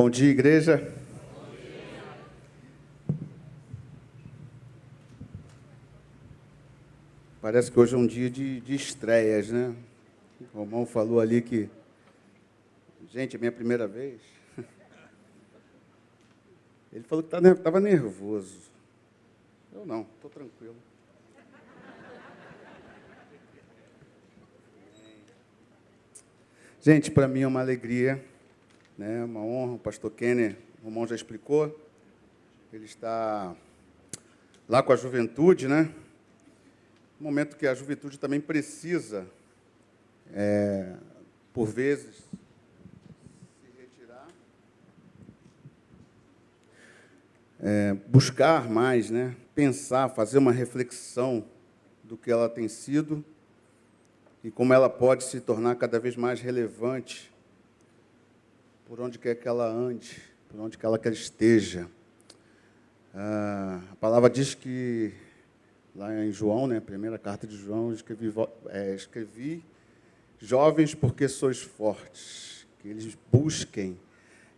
Bom dia, igreja. Parece que hoje é um dia de estreias, né? O Romão falou ali que, gente, é minha primeira vez. Ele falou que estava nervoso. Eu não, estou tranquilo. Gente, para mim é uma alegria, né? Uma honra. O pastor Kenner, o Romão já explicou, ele está lá com a juventude, né? Um momento que a juventude também precisa, por vezes, se retirar, buscar mais, né? Pensar, fazer uma reflexão do que ela tem sido e como ela pode se tornar cada vez mais relevante por onde quer que ela ande, por onde quer que ela esteja. A palavra diz que, lá em João, né, primeira carta de João, escrevi jovens porque sois fortes, que eles busquem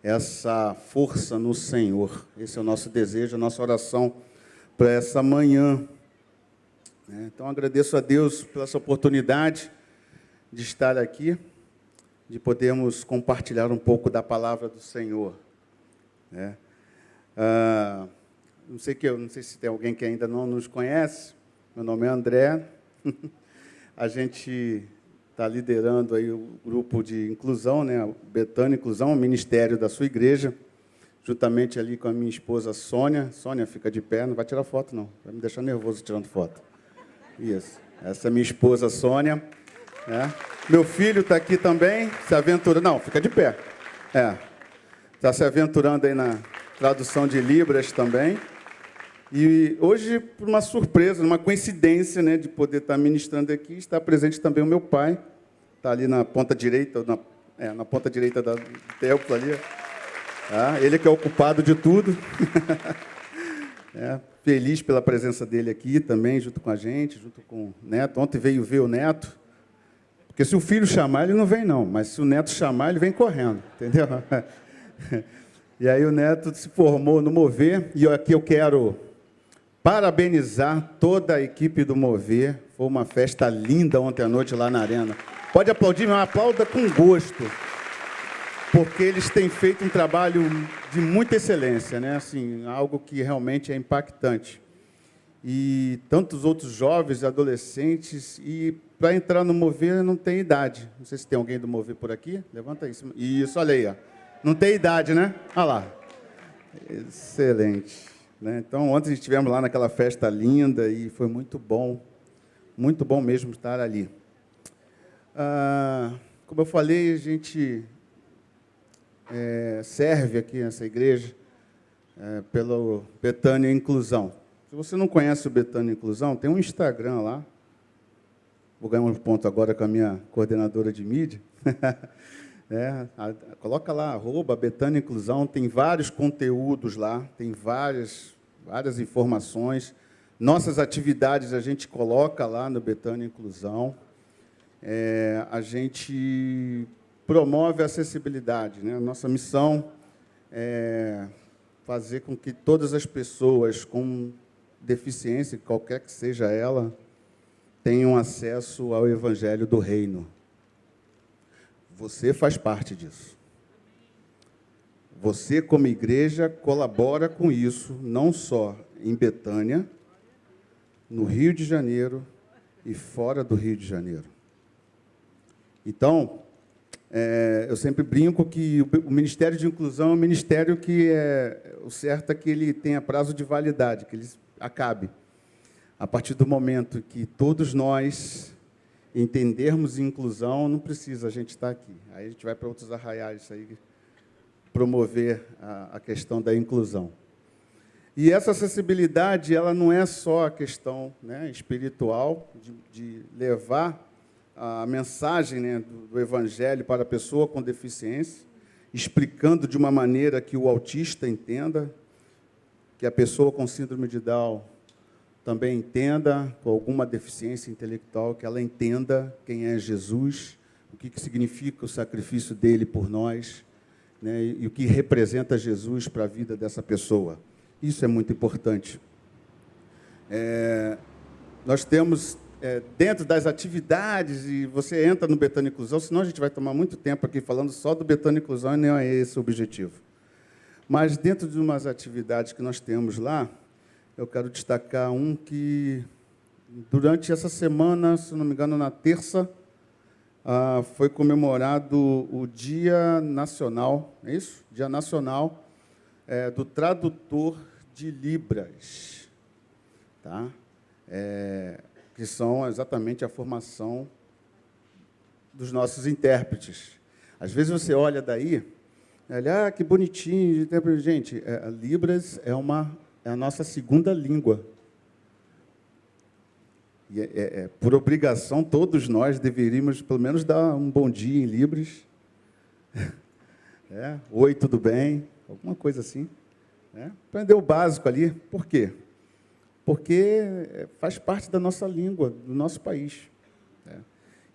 essa força no Senhor. Esse é o nosso desejo, a nossa oração para essa manhã. Então, agradeço a Deus pela essa oportunidade de estar aqui, de podermos compartilhar um pouco da palavra do Senhor. Não sei se tem alguém que ainda não nos conhece. Meu nome é André. A gente está liderando aí o grupo de inclusão, né? Betânia Inclusão, o ministério da sua igreja, juntamente ali com a minha esposa Sônia. Sônia, fica de pé, não vai tirar foto, não. Vai me deixar nervoso tirando foto. Isso. Essa é minha esposa Sônia. Meu filho está aqui também, se aventurando. Não, fica de pé. Está se aventurando aí na tradução de Libras também. E hoje, por uma surpresa, uma coincidência, né, de poder estar ministrando aqui, está presente também o meu pai. Está ali na ponta direita, na ponta direita do templo ali. Ele que é o culpado de tudo. Feliz pela presença dele aqui também, junto com a gente, junto com o neto. Ontem veio ver o neto, porque se o filho chamar, ele não vem não, mas se o neto chamar, ele vem correndo, entendeu? E aí o neto se formou no Mover, e aqui eu quero parabenizar toda a equipe do Mover. Foi uma festa linda ontem à noite lá na arena. Pode aplaudir, mas aplauda com gosto, porque eles têm feito um trabalho de muita excelência, né? Assim, algo que realmente é impactante. E tantos outros jovens, adolescentes, e para entrar no Mover não tem idade. Não sei se tem alguém do Mover por aqui. Levanta aí. Isso, olha aí. Não tem idade, né? Olha lá. Excelente. Então, ontem estivemos lá naquela festa linda e foi muito bom mesmo estar ali. Como eu falei, a gente serve aqui nessa igreja pelo Betânia Inclusão. Se você não conhece o Betânia Inclusão, tem um Instagram lá. Vou ganhar um ponto agora com a minha coordenadora de mídia. Coloca lá, @Betânia Inclusão, tem vários conteúdos lá, tem várias informações. Nossas atividades a gente coloca lá no Betânia Inclusão. A gente promove a acessibilidade, né? A nossa missão é fazer com que todas as pessoas com deficiência, qualquer que seja ela, tenham acesso ao Evangelho do Reino. Você faz parte disso. Você, como igreja, colabora com isso, não só em Betânia, no Rio de Janeiro e fora do Rio de Janeiro. Então, eu sempre brinco que o Ministério de Inclusão é um ministério que o certo é que ele tenha prazo de validade, que ele acabe. A partir do momento que todos nós entendermos inclusão, não precisa a gente estar aqui. Aí a gente vai para outros arraiais aí, promover a questão da inclusão. E essa acessibilidade, ela não é só a questão, né, espiritual, de levar a mensagem, né, do Evangelho para a pessoa com deficiência, explicando de uma maneira que o autista entenda, que a pessoa com síndrome de Down também entenda, com alguma deficiência intelectual, que ela entenda quem é Jesus, o que significa o sacrifício dele por nós, né, e o que representa Jesus para a vida dessa pessoa. Isso é muito importante. Nós temos, dentro das atividades, e você entra no Betânia Inclusão, senão a gente vai tomar muito tempo aqui falando só do Betânia Inclusão, e não é esse o objetivo. Mas, dentro de umas atividades que nós temos lá, eu quero destacar um que, durante essa semana, se não me engano, na terça, foi comemorado o Dia Nacional, é isso? Dia Nacional do Tradutor de Libras, tá? Que são exatamente a formação dos nossos intérpretes. Às vezes você olha daí, olha, que bonitinho. Gente, Libras é a nossa segunda língua. E por obrigação, todos nós deveríamos, pelo menos, dar um bom dia em Libras. Oi, tudo bem? Alguma coisa assim. Aprender o básico ali. Por quê? Porque faz parte da nossa língua, do nosso país.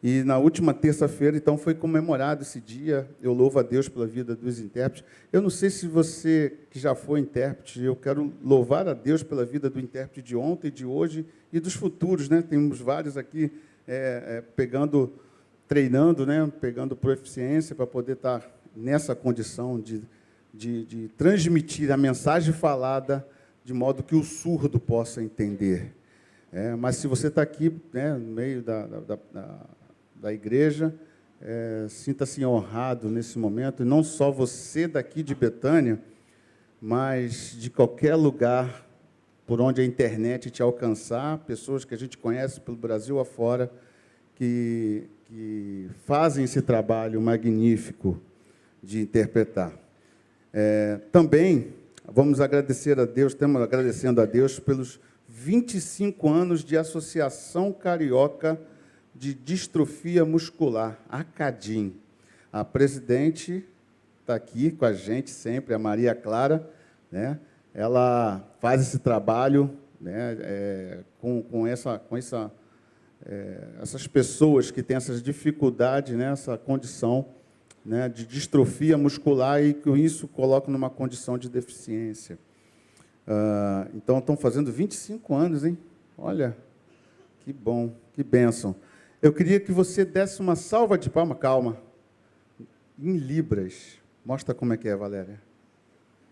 E, na última terça-feira, então, foi comemorado esse dia. Eu louvo a Deus pela vida dos intérpretes. Eu não sei se você, que já foi intérprete, eu quero louvar a Deus pela vida do intérprete de ontem, de hoje e dos futuros, né? Temos vários aqui treinando, né? Pegando proficiência para poder estar nessa condição de transmitir a mensagem falada de modo que o surdo possa entender. Mas, se você está aqui, né, no meio da igreja, sinta-se honrado nesse momento, e não só você daqui de Betânia, mas de qualquer lugar por onde a internet te alcançar, pessoas que a gente conhece pelo Brasil afora, que fazem esse trabalho magnífico de interpretar. Também vamos agradecer a Deus, estamos agradecendo a Deus pelos 25 anos de Associação Carioca de Distrofia Muscular, ACADIM. A presidente está aqui com a gente sempre, a Maria Clara, né? Ela faz esse trabalho, né, com essas pessoas que têm essas dificuldades, né, essa condição, né, de distrofia muscular, e com isso colocam numa condição de deficiência. Então, estão fazendo 25 anos, hein? Olha, que bom, que bênção. Eu queria que você desse uma salva de palmas, calma, em Libras. Mostra como é que é, Valéria.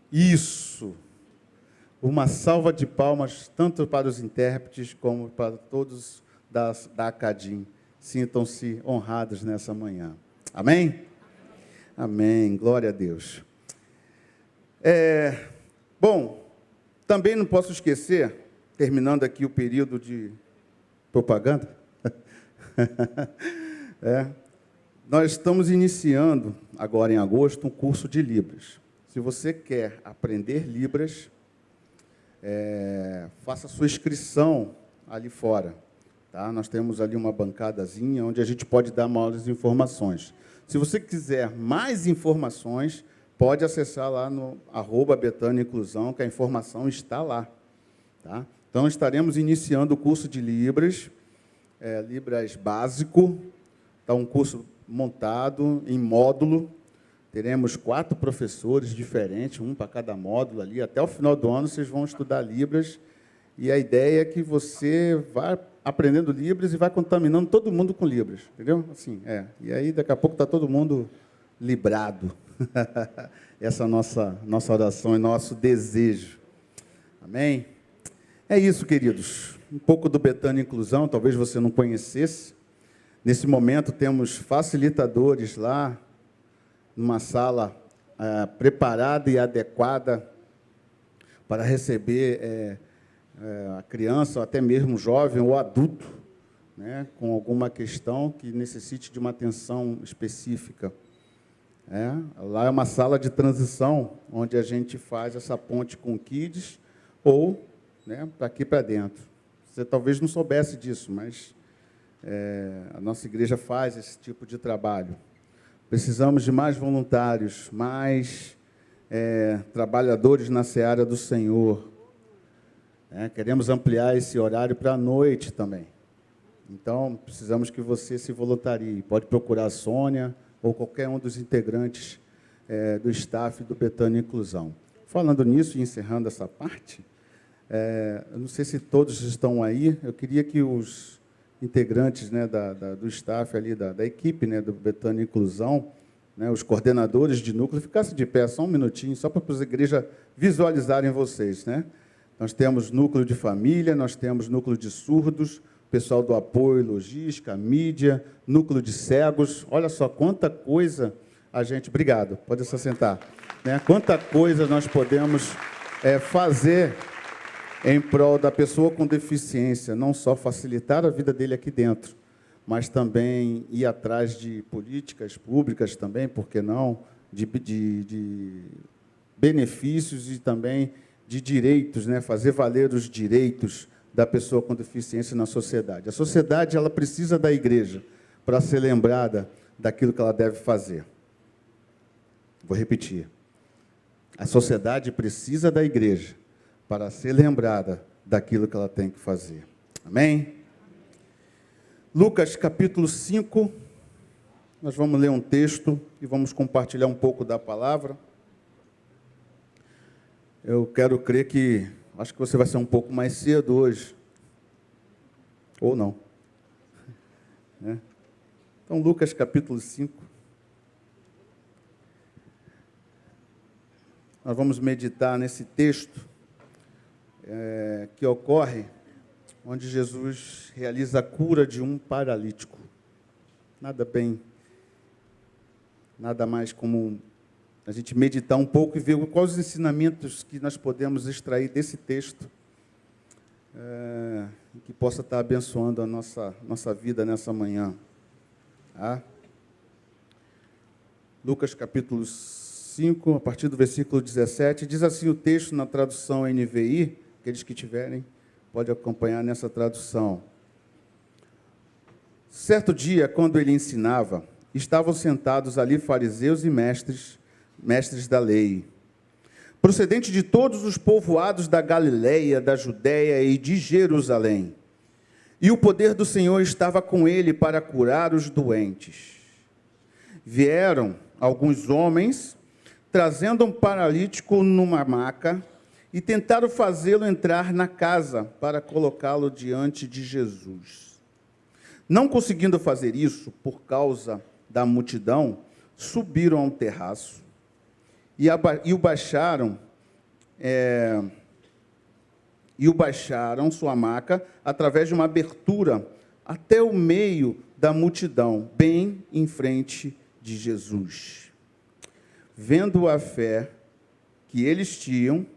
Isso. Uma salva de palmas, tanto para os intérpretes, como para todos da ACADIM. Sintam-se honrados nessa manhã. Amém? Amém. Glória a Deus. Bom, também não posso esquecer, terminando aqui o período de propaganda, nós estamos iniciando, agora em agosto, um curso de Libras. Se você quer aprender Libras, faça sua inscrição ali fora. Tá? Nós temos ali uma bancadazinha onde a gente pode dar maiores informações. Se você quiser mais informações, pode acessar lá no @Betânia Inclusão, que a informação está lá. Tá? Então, estaremos iniciando o curso de Libras, Libras básico. Está um curso montado em módulo. Teremos 4 professores diferentes, um para cada módulo ali. Até o final do ano, vocês vão estudar Libras. E a ideia é que você vá aprendendo Libras e vai contaminando todo mundo com Libras. Entendeu? Assim, E aí, daqui a pouco, está todo mundo librado. Essa é a nossa oração e nosso desejo. Amém? É isso, queridos. Um pouco do Betânia Inclusão, talvez você não conhecesse. Nesse momento, temos facilitadores lá, numa sala preparada e adequada para receber a criança, ou até mesmo jovem ou adulto, né, com alguma questão que necessite de uma atenção específica. Lá é uma sala de transição, onde a gente faz essa ponte com kids, ou, né, para aqui para dentro. Você talvez não soubesse disso, mas a nossa igreja faz esse tipo de trabalho. Precisamos de mais voluntários, mais trabalhadores na seara do Senhor. Queremos ampliar esse horário para a noite também. Então, precisamos que você se voluntarie. Pode procurar a Sônia ou qualquer um dos integrantes do staff do Betânia Inclusão. Falando nisso e encerrando essa parte, eu não sei se todos estão aí, eu queria que os integrantes, né, do staff ali, da equipe, né, do Betânia Inclusão, né, os coordenadores de núcleo, ficassem de pé só um minutinho, só para as igrejas visualizarem vocês, né? Nós temos núcleo de família, nós temos núcleo de surdos, pessoal do apoio, logística, mídia, núcleo de cegos. Olha só quanta coisa a gente... Obrigado, pode se assentar. Né? Quanta coisa nós podemos fazer em prol da pessoa com deficiência, não só facilitar a vida dele aqui dentro, mas também ir atrás de políticas públicas também, por que não, de benefícios e também de direitos, né? Fazer valer os direitos da pessoa com deficiência na sociedade. A sociedade ela precisa da igreja para ser lembrada daquilo que ela deve fazer. Vou repetir. A sociedade precisa da igreja para ser lembrada daquilo que ela tem que fazer. Amém? Lucas, capítulo 5, nós vamos ler um texto e vamos compartilhar um pouco da palavra. Eu quero crer que, acho que você vai ser um pouco mais cedo hoje, ou não. Né? Então, Lucas, capítulo 5. Nós vamos meditar nesse texto que ocorre onde Jesus realiza a cura de um paralítico. Nada mais como a gente meditar um pouco e ver quais os ensinamentos que nós podemos extrair desse texto, que possa estar abençoando a nossa vida nessa manhã. Tá? Lucas capítulo 5, a partir do versículo 17, diz assim o texto na tradução NVI, aqueles que tiverem, pode acompanhar nessa tradução. Certo dia, quando ele ensinava, estavam sentados ali fariseus e mestres da lei, procedente de todos os povoados da Galileia, da Judéia e de Jerusalém. E o poder do Senhor estava com ele para curar os doentes. Vieram alguns homens, trazendo um paralítico numa maca, e tentaram fazê-lo entrar na casa para colocá-lo diante de Jesus. Não conseguindo fazer isso, por causa da multidão, subiram a um terraço e o baixaram sua maca através de uma abertura até o meio da multidão, bem em frente de Jesus. Vendo a fé que eles tinham,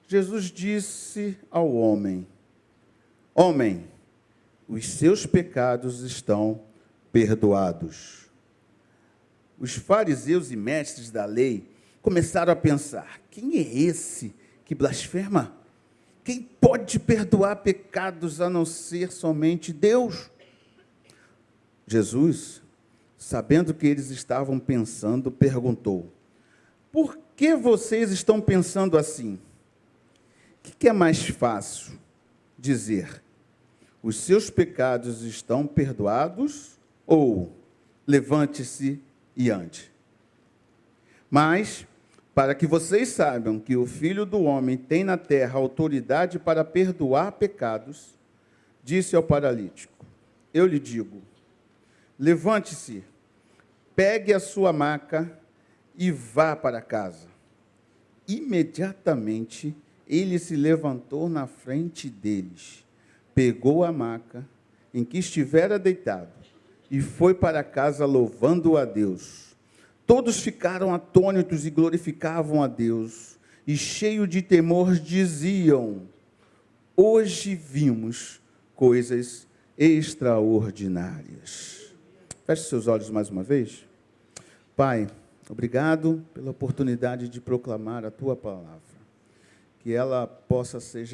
Jesus disse ao homem: Homem, os seus pecados estão perdoados. Os fariseus e mestres da lei começaram a pensar: quem é esse que blasfema? Quem pode perdoar pecados a não ser somente Deus? Jesus, sabendo que eles estavam pensando, perguntou: por que vocês estão pensando assim? O que é mais fácil dizer? Os seus pecados estão perdoados? Ou levante-se e ande? Mas, para que vocês saibam que o Filho do Homem tem na terra autoridade para perdoar pecados, disse ao paralítico: eu lhe digo, levante-se, pegue a sua maca e vá para casa. Imediatamente, ele se levantou na frente deles, pegou a maca em que estivera deitado e foi para casa louvando a Deus. Todos ficaram atônitos e glorificavam a Deus, e cheios de temor diziam: hoje vimos coisas extraordinárias. Feche seus olhos mais uma vez. Pai, obrigado pela oportunidade de proclamar a Tua palavra. Que ela possa ser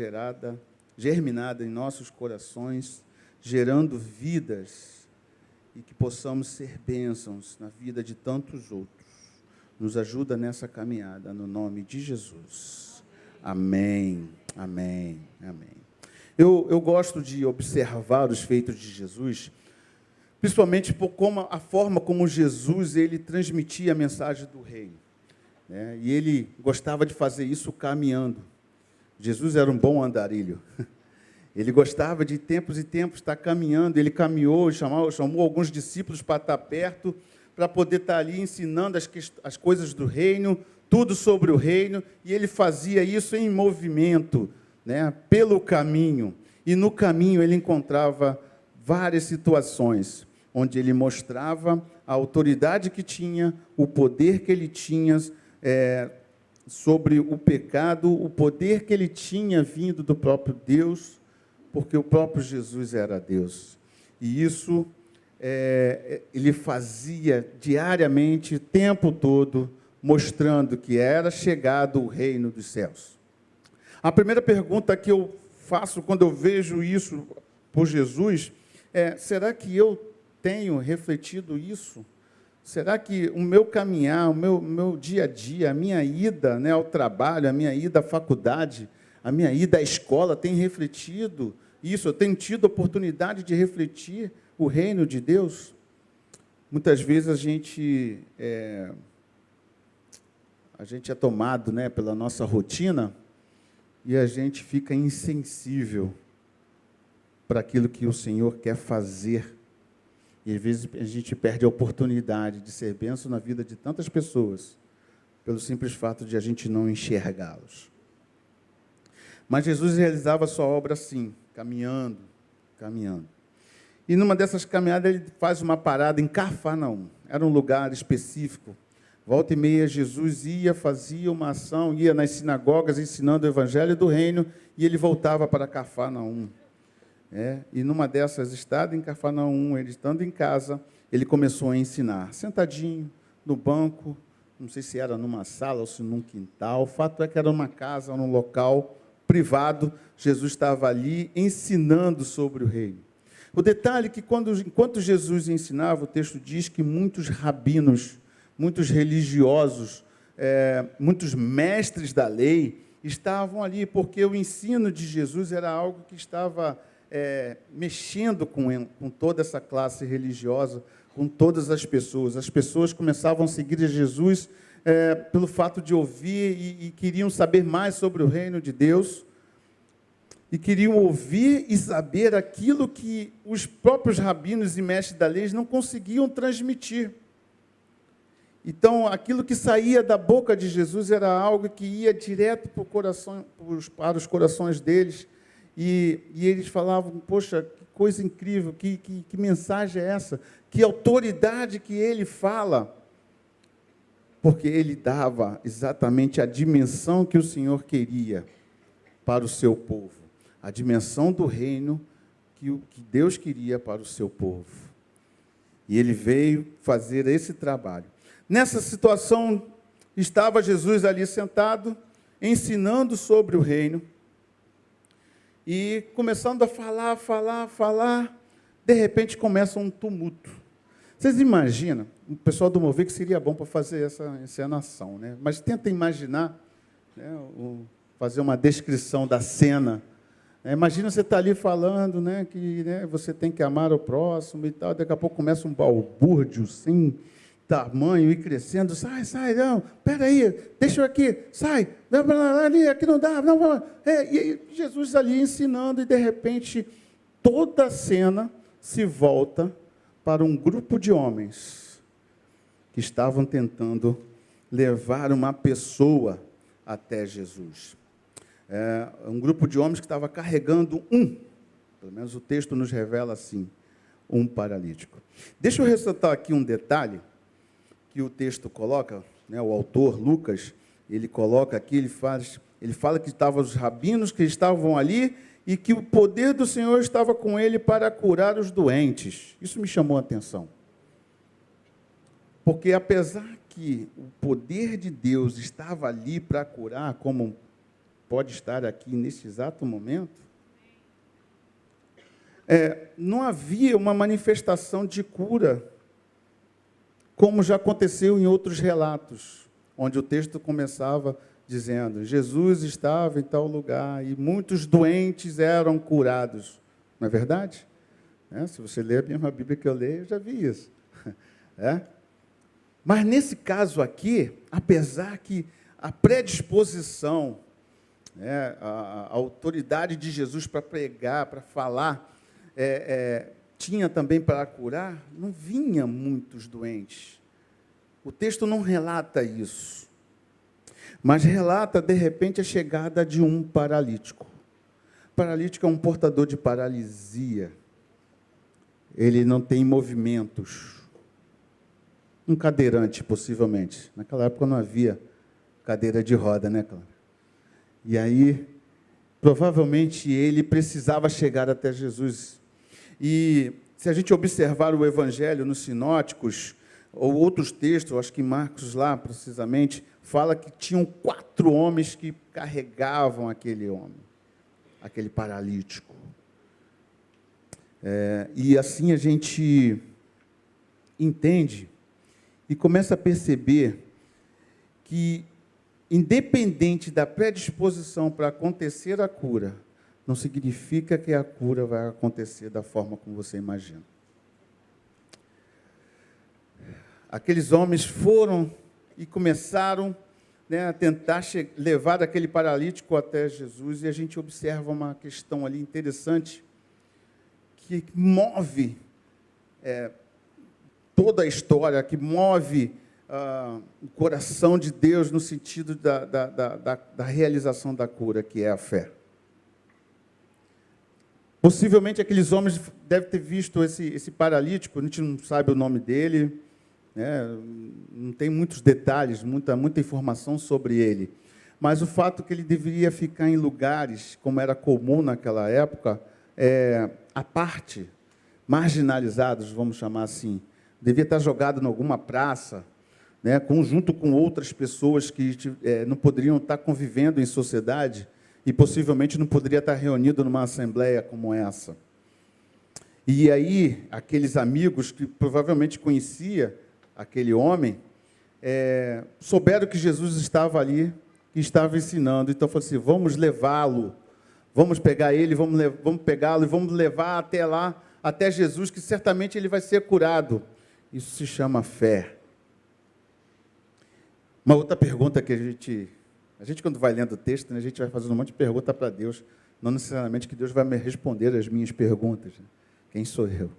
germinada em nossos corações, gerando vidas, e que possamos ser bênçãos na vida de tantos outros. Nos ajuda nessa caminhada, no nome de Jesus. Amém, amém, amém. Eu gosto de observar os feitos de Jesus, principalmente por a forma como Jesus ele transmitia a mensagem do reino. né? E ele gostava de fazer isso caminhando. Jesus era um bom andarilho. Ele gostava de tempos e tempos estar caminhando. Ele caminhou, chamou alguns discípulos para estar perto, para poder estar ali ensinando as coisas do reino, tudo sobre o reino, e ele fazia isso em movimento, né, pelo caminho. E no caminho ele encontrava várias situações, onde ele mostrava a autoridade que tinha, o poder que ele tinha sobre o pecado, o poder que ele tinha vindo do próprio Deus, porque o próprio Jesus era Deus. E isso ele fazia diariamente, o tempo todo, mostrando que era chegado o reino dos céus. A primeira pergunta que eu faço quando eu vejo isso por Jesus é: será que eu tenho refletido isso? Será que o meu caminhar, o meu dia a dia, a minha ida, né, ao trabalho, a minha ida à faculdade, a minha ida à escola tem refletido isso? Eu tenho tido a oportunidade de refletir o reino de Deus? Muitas vezes a gente é tomado, né, pela nossa rotina e a gente fica insensível para aquilo que o Senhor quer fazer. E às vezes a gente perde a oportunidade de ser bênção na vida de tantas pessoas, pelo simples fato de a gente não enxergá-los. Mas Jesus realizava a sua obra assim, caminhando. E numa dessas caminhadas ele faz uma parada em Cafarnaum. Era um lugar específico. Volta e meia Jesus fazia uma ação, ia nas sinagogas ensinando o evangelho do reino, e ele voltava para Cafarnaum. E numa dessas, estado em Cafarnaum, ele estando em casa, ele começou a ensinar, sentadinho no banco, não sei se era numa sala ou se num quintal, o fato é que era uma casa, num local privado, Jesus estava ali ensinando sobre o reino. O detalhe é que enquanto Jesus ensinava, o texto diz que muitos rabinos, muitos religiosos, muitos mestres da lei estavam ali, porque o ensino de Jesus era algo que estava mexendo com toda essa classe religiosa, com todas as pessoas. As pessoas começavam a seguir Jesus pelo fato de ouvir e queriam saber mais sobre o reino de Deus, e queriam ouvir e saber aquilo que os próprios rabinos e mestres da lei não conseguiam transmitir. Então, aquilo que saía da boca de Jesus era algo que ia direto para os corações deles, e eles falavam: poxa, que coisa incrível, que mensagem é essa? Que autoridade que ele fala? Porque ele dava exatamente a dimensão que o Senhor queria para o seu povo, a dimensão do reino que Deus queria para o seu povo. E ele veio fazer esse trabalho. Nessa situação, estava Jesus ali sentado, ensinando sobre o reino, e começando a falar, de repente começa um tumulto. Vocês imaginam, o pessoal do Mover, que seria bom para fazer essa encenação, né? Mas tenta imaginar, né, fazer uma descrição da cena. Imagina você estar ali falando, né, que, né, você tem que amar o próximo e tal, daqui a pouco começa um balbúrdio sem tamanho e crescendo. Sai, não, espera aí, deixa eu aqui, sai, ali, aqui não dá, não. E Jesus ali ensinando, e de repente toda a cena se volta para um grupo de homens que estavam tentando levar uma pessoa até Jesus. Um grupo de homens que estava carregando pelo menos o texto nos revela assim, um paralítico. Deixa eu ressaltar aqui um detalhe que o texto coloca, né, o autor, Lucas, ele coloca aqui, ele fala que estavam os rabinos que estavam ali e que o poder do Senhor estava com ele para curar os doentes. Isso me chamou a atenção. Porque apesar que o poder de Deus estava ali para curar, como pode estar aqui nesse exato momento, não havia uma manifestação de cura, como já aconteceu em outros relatos, onde o texto começava dizendo: Jesus estava em tal lugar e muitos doentes eram curados. Não é verdade? Se você ler a mesma Bíblia que eu leio, eu já vi isso. Mas nesse caso aqui, apesar que a predisposição, né, a autoridade de Jesus para pregar, para falar, tinha também para curar, não vinha muitos doentes. O texto não relata isso, mas relata, de repente, a chegada de um paralítico. O paralítico é um portador de paralisia. Ele não tem movimentos. Um cadeirante, possivelmente. Naquela época não havia cadeira de roda, né, Clara? E aí, provavelmente, ele precisava chegar até Jesus. E se a gente observar o Evangelho nos sinóticos, ou outros textos, acho que Marcos lá, precisamente, fala que tinham 4 homens que carregavam aquele homem, aquele paralítico. E assim a gente entende e começa a perceber que, independente da predisposição para acontecer a cura, não significa que a cura vai acontecer da forma como você imagina. Aqueles homens foram e começaram, né, a tentar levar aquele paralítico até Jesus, e a gente observa uma questão ali interessante, que move toda a história, que move o coração de Deus no sentido da realização da cura, que é a fé. Possivelmente aqueles homens devem ter visto esse paralítico, a gente não sabe o nome dele, né, não tem muitos detalhes, muita informação sobre ele, mas o fato que ele deveria ficar em lugares, como era comum naquela época, à parte, marginalizados, vamos chamar assim, devia estar jogado em alguma praça, né, junto com outras pessoas que não poderiam estar convivendo em sociedade e possivelmente não poderia estar reunido numa assembleia como essa. E aí, aqueles amigos que provavelmente conhecia aquele homem, souberam que Jesus estava ali, que estava ensinando, então falou assim, vamos levá-lo, vamos pegar ele, vamos pegá-lo e vamos levar até lá, até Jesus, que certamente ele vai ser curado. Isso se chama fé. Uma outra pergunta que a gente quando vai lendo o texto, né, a gente vai fazendo um monte de pergunta para Deus, não necessariamente que Deus vai me responder as minhas perguntas, né? Quem sou eu?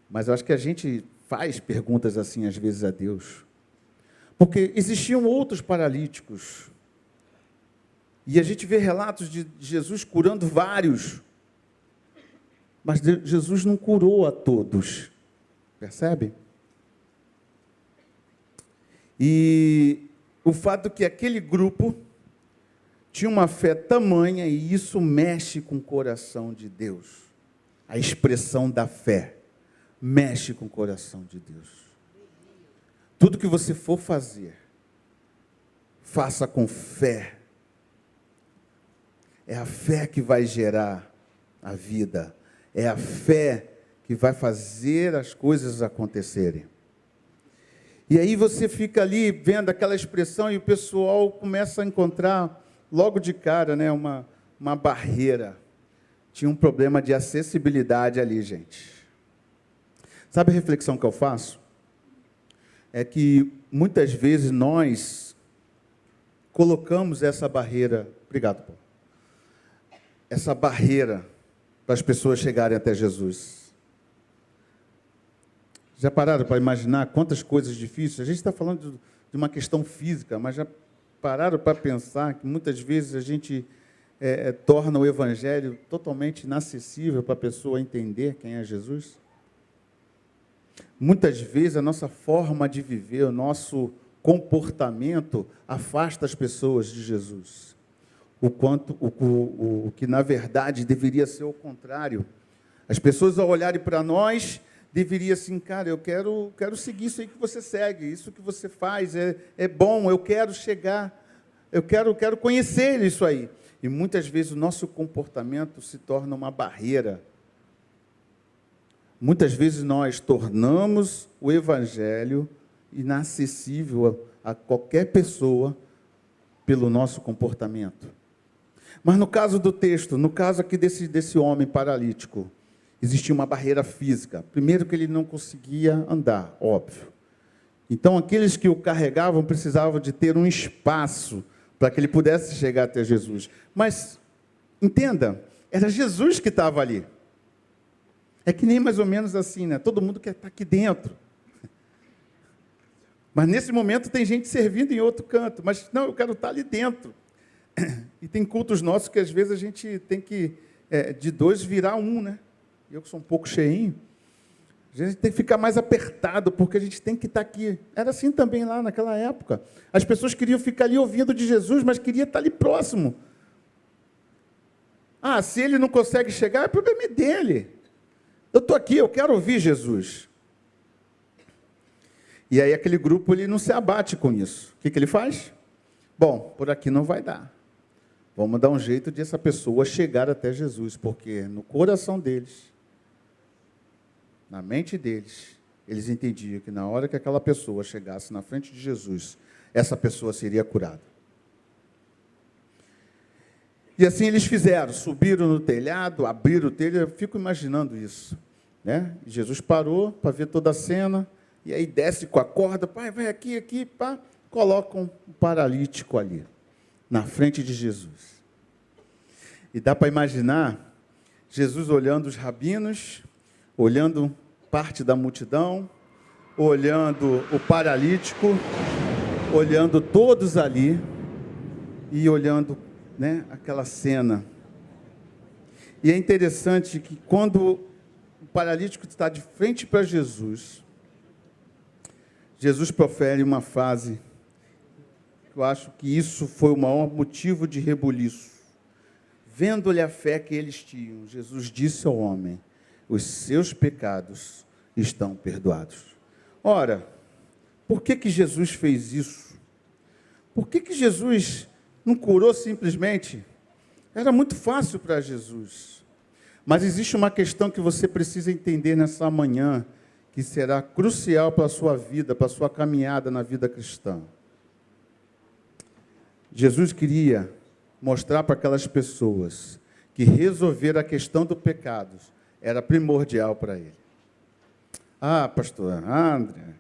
Mas eu acho que a gente faz perguntas assim, às vezes, a Deus. Porque existiam outros paralíticos, e a gente vê relatos de Jesus curando vários, mas Jesus não curou a todos, percebe? E o fato que aquele grupo tinha uma fé tamanha, e isso mexe com o coração de Deus. A expressão da fé mexe com o coração de Deus. Tudo que você for fazer, faça com fé. É a fé que vai gerar a vida. É a fé que vai fazer as coisas acontecerem. E aí você fica ali vendo aquela expressão e o pessoal começa a encontrar logo de cara, né, uma barreira. Tinha um problema de acessibilidade ali, gente. Sabe a reflexão que eu faço? É que muitas vezes nós colocamos essa barreira, obrigado, Paulo, essa barreira para as pessoas chegarem até Jesus. Já pararam para imaginar quantas coisas difíceis? A gente está falando de uma questão física, mas já pararam para pensar que muitas vezes a gente torna o Evangelho totalmente inacessível para a pessoa entender quem é Jesus? Muitas vezes a nossa forma de viver, o nosso comportamento afasta as pessoas de Jesus. O que na verdade deveria ser o contrário. As pessoas, ao olharem para nós, deveria assim, cara, eu quero seguir isso aí que você segue, isso que você faz é bom, eu quero chegar, eu quero conhecer isso aí. E muitas vezes o nosso comportamento se torna uma barreira. Muitas vezes nós tornamos o Evangelho inacessível a qualquer pessoa pelo nosso comportamento. Mas no caso do texto, no caso aqui desse homem paralítico, existia uma barreira física. Primeiro que ele não conseguia andar, óbvio. Então, aqueles que o carregavam precisavam de ter um espaço para que ele pudesse chegar até Jesus. Mas, entenda, era Jesus que estava ali. É que nem mais ou menos assim, né? Todo mundo quer estar aqui dentro. Mas, nesse momento, tem gente servindo em outro canto. Mas, não, eu quero estar ali dentro. E tem cultos nossos que, às vezes, a gente tem que, de dois, virar um, né? Eu que sou um pouco cheinho. A gente tem que ficar mais apertado, porque a gente tem que estar aqui. Era assim também lá naquela época. As pessoas queriam ficar ali ouvindo de Jesus, mas queriam estar ali próximo. Ah, se ele não consegue chegar, é problema dele. Eu estou aqui, eu quero ouvir Jesus. E aí aquele grupo ele não se abate com isso. O que ele faz? Bom, por aqui não vai dar. Vamos dar um jeito de essa pessoa chegar até Jesus, porque no coração deles, na mente deles, eles entendiam que na hora que aquela pessoa chegasse na frente de Jesus, essa pessoa seria curada. E assim eles fizeram, subiram no telhado, abriram o telhado, eu fico imaginando isso, né? E Jesus parou para ver toda a cena, e aí desce com a corda, pai, vai aqui, pá, colocam um paralítico ali, na frente de Jesus. E dá para imaginar Jesus olhando os rabinos, olhando parte da multidão, olhando o paralítico, olhando todos ali e olhando, né, aquela cena. E é interessante que quando o paralítico está de frente para Jesus, Jesus profere uma frase, eu acho que isso foi o maior motivo de rebuliço. Vendo-lhe a fé que eles tinham, Jesus disse ao homem, os seus pecados estão perdoados. Ora, por que Jesus fez isso? Por que Jesus não curou simplesmente? Era muito fácil para Jesus. Mas existe uma questão que você precisa entender nessa manhã, que será crucial para a sua vida, para a sua caminhada na vida cristã. Jesus queria mostrar para aquelas pessoas que resolver a questão do pecado era primordial para ele. Ah, pastor André,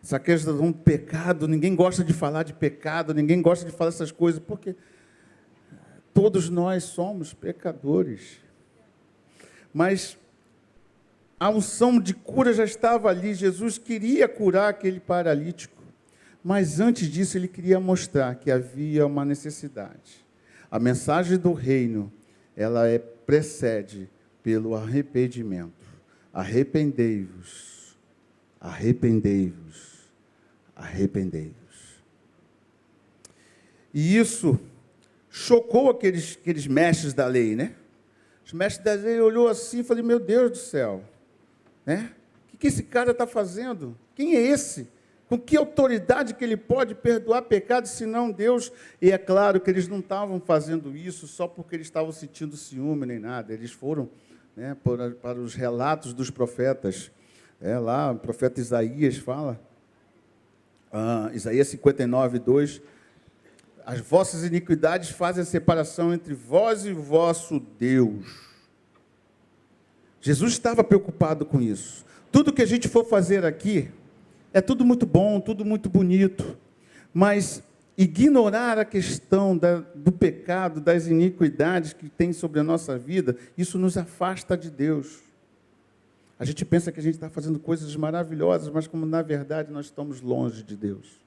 essa questão de um pecado, ninguém gosta de falar de pecado, ninguém gosta de falar essas coisas, porque todos nós somos pecadores. Mas a unção de cura já estava ali, Jesus queria curar aquele paralítico, mas antes disso ele queria mostrar que havia uma necessidade. A mensagem do reino, ela precede pelo arrependimento. Arrependei-vos, arrependei-vos, arrependei-vos. E isso chocou aqueles mestres da lei, né? Os mestres da lei olhou assim e falou, meu Deus do céu, né? O que esse cara está fazendo? Quem é esse? Com que autoridade que ele pode perdoar pecados, senão Deus? E é claro que eles não estavam fazendo isso só porque eles estavam sentindo ciúme nem nada. Eles foram, né, para os relatos dos profetas. Lá o profeta Isaías fala, Isaías 59, 2, as vossas iniquidades fazem a separação entre vós e o vosso Deus. Jesus estava preocupado com isso. Tudo que a gente for fazer aqui, é tudo muito bom, tudo muito bonito, mas ignorar a questão do pecado, das iniquidades que tem sobre a nossa vida, isso nos afasta de Deus. A gente pensa que a gente está fazendo coisas maravilhosas, mas como na verdade nós estamos longe de Deus.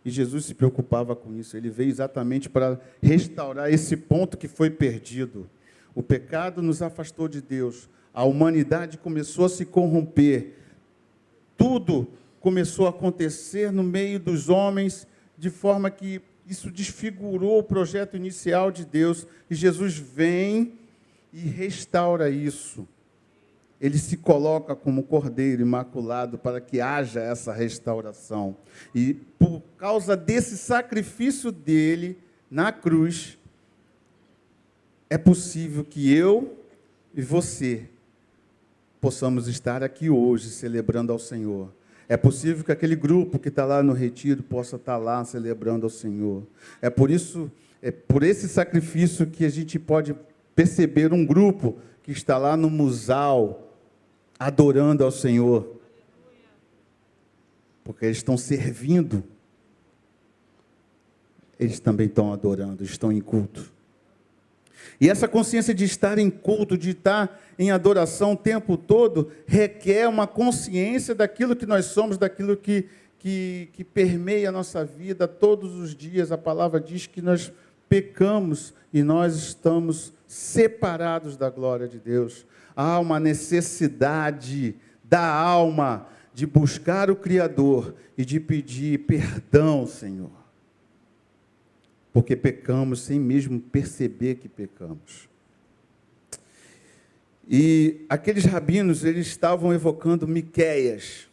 E Jesus se preocupava com isso, ele veio exatamente para restaurar esse ponto que foi perdido. O pecado nos afastou de Deus, a humanidade começou a se corromper, tudo começou a acontecer no meio dos homens, de forma que isso desfigurou o projeto inicial de Deus, e Jesus vem e restaura isso. Ele se coloca como cordeiro imaculado para que haja essa restauração. E por causa desse sacrifício dele na cruz, é possível que eu e você possamos estar aqui hoje celebrando ao Senhor. É possível que aquele grupo que está lá no retiro possa estar lá celebrando ao Senhor. É por esse sacrifício que a gente pode perceber um grupo que está lá no musal, adorando ao Senhor. porque eles estão servindo, eles também estão adorando, estão em culto. E essa consciência de estar em culto, de estar em adoração o tempo todo, requer uma consciência daquilo que nós somos, daquilo que permeia a nossa vida todos os dias. A palavra diz que nós pecamos e nós estamos separados da glória de Deus. Há uma necessidade da alma de buscar o Criador e de pedir perdão, Senhor. Porque pecamos sem mesmo perceber que pecamos. E aqueles rabinos, eles estavam evocando Miqueias.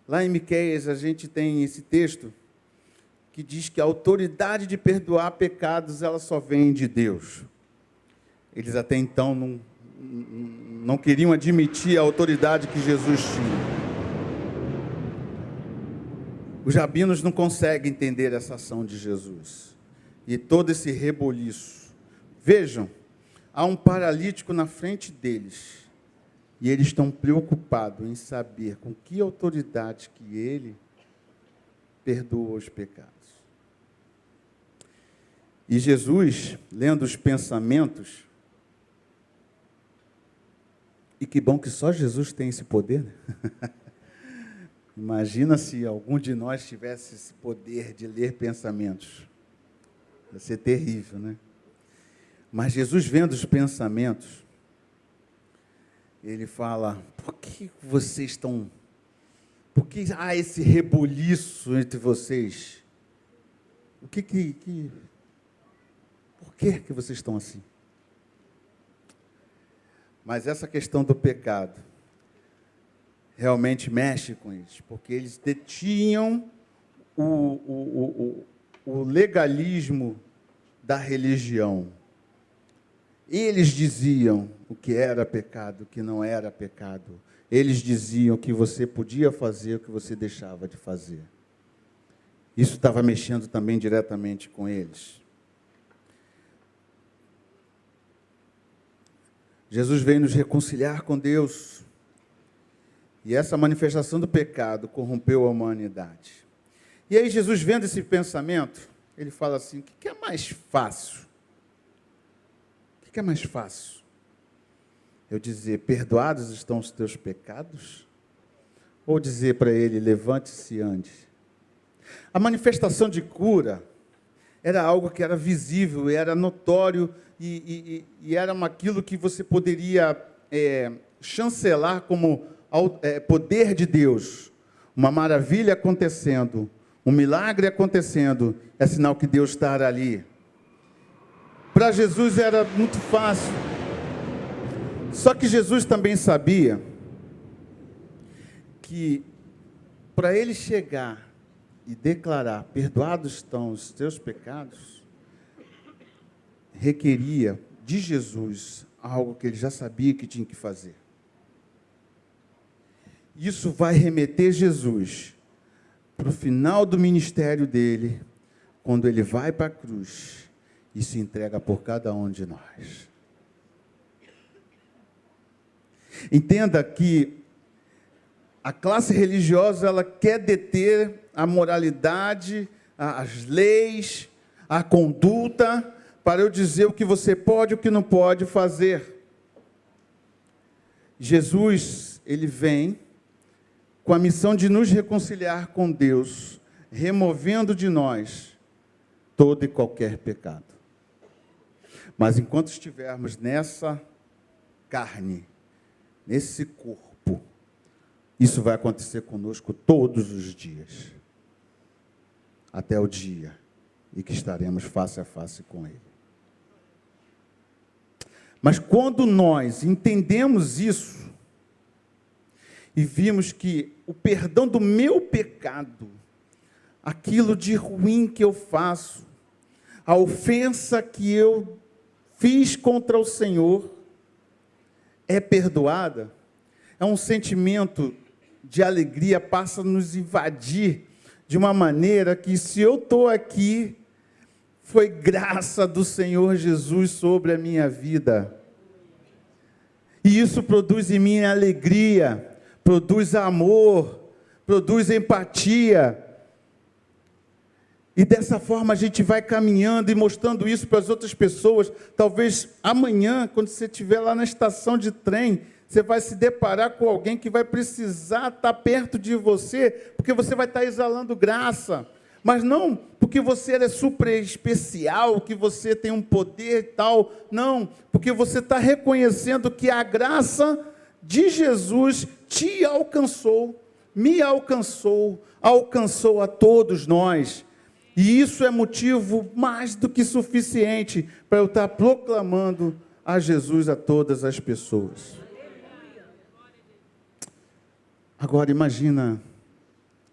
Lá em Miqueias a gente tem esse texto que diz que a autoridade de perdoar pecados, ela só vem de Deus. Eles até então não queriam admitir a autoridade que Jesus tinha. Os rabinos não conseguem entender essa ação de Jesus. E todo esse reboliço. Vejam, há um paralítico na frente deles. E eles estão preocupados em saber com que autoridade que ele perdoa os pecados. E Jesus, lendo os pensamentos, e que bom que só Jesus tem esse poder, né? Imagina se algum de nós tivesse esse poder de ler pensamentos. Ia ser terrível, né? Mas Jesus, vendo os pensamentos, ele fala: por que vocês estão... Por que há esse reboliço entre vocês? Por que vocês estão assim? Mas essa questão do pecado realmente mexe com eles, porque eles detinham o legalismo da religião. Eles diziam o que era pecado, o que não era pecado. Eles diziam que você podia fazer, o que você deixava de fazer. Isso estava mexendo também diretamente com eles. Jesus veio nos reconciliar com Deus. E essa manifestação do pecado corrompeu a humanidade. E aí Jesus, vendo esse pensamento, ele fala assim: o que é mais fácil? O que é mais fácil? Eu dizer, perdoados estão os teus pecados? Ou dizer para ele, levante-se e ande? A manifestação de cura era algo que era visível, era notório, e era aquilo que você poderia chancelar como poder de Deus. Uma maravilha acontecendo, um milagre acontecendo, é sinal que Deus está ali. Para Jesus era muito fácil. Só que Jesus também sabia que para ele chegar e declarar, perdoados estão os teus pecados, requeria de Jesus algo que ele já sabia que tinha que fazer. Isso vai remeter Jesus para o final do ministério dele, quando ele vai para a cruz e se entrega por cada um de nós. Entenda que a classe religiosa, ela quer deter a moralidade, as leis, a conduta, para eu dizer o que você pode e o que não pode fazer. Jesus, ele vem com a missão de nos reconciliar com Deus, removendo de nós todo e qualquer pecado. Mas enquanto estivermos nessa carne, nesse corpo, isso vai acontecer conosco todos os dias, até o dia em que estaremos face a face com Ele. Mas quando nós entendemos isso, e vimos que o perdão do meu pecado, aquilo de ruim que eu faço, a ofensa que eu fiz contra o Senhor, é perdoada, é um sentimento de alegria, passa a nos invadir de uma maneira que, se eu estou aqui, foi graça do Senhor Jesus sobre a minha vida. E isso produz em mim alegria, produz amor, produz empatia. E dessa forma a gente vai caminhando e mostrando isso para as outras pessoas. Talvez amanhã, quando você estiver lá na estação de trem, você vai se deparar com alguém que vai precisar estar perto de você, porque você vai estar exalando graça. Mas não porque você é super especial, que você tem um poder e tal. Não, porque você está reconhecendo que a graça de Jesus te alcançou, me alcançou, alcançou a todos nós. E isso é motivo mais do que suficiente para eu estar proclamando a Jesus a todas as pessoas. Agora imagina,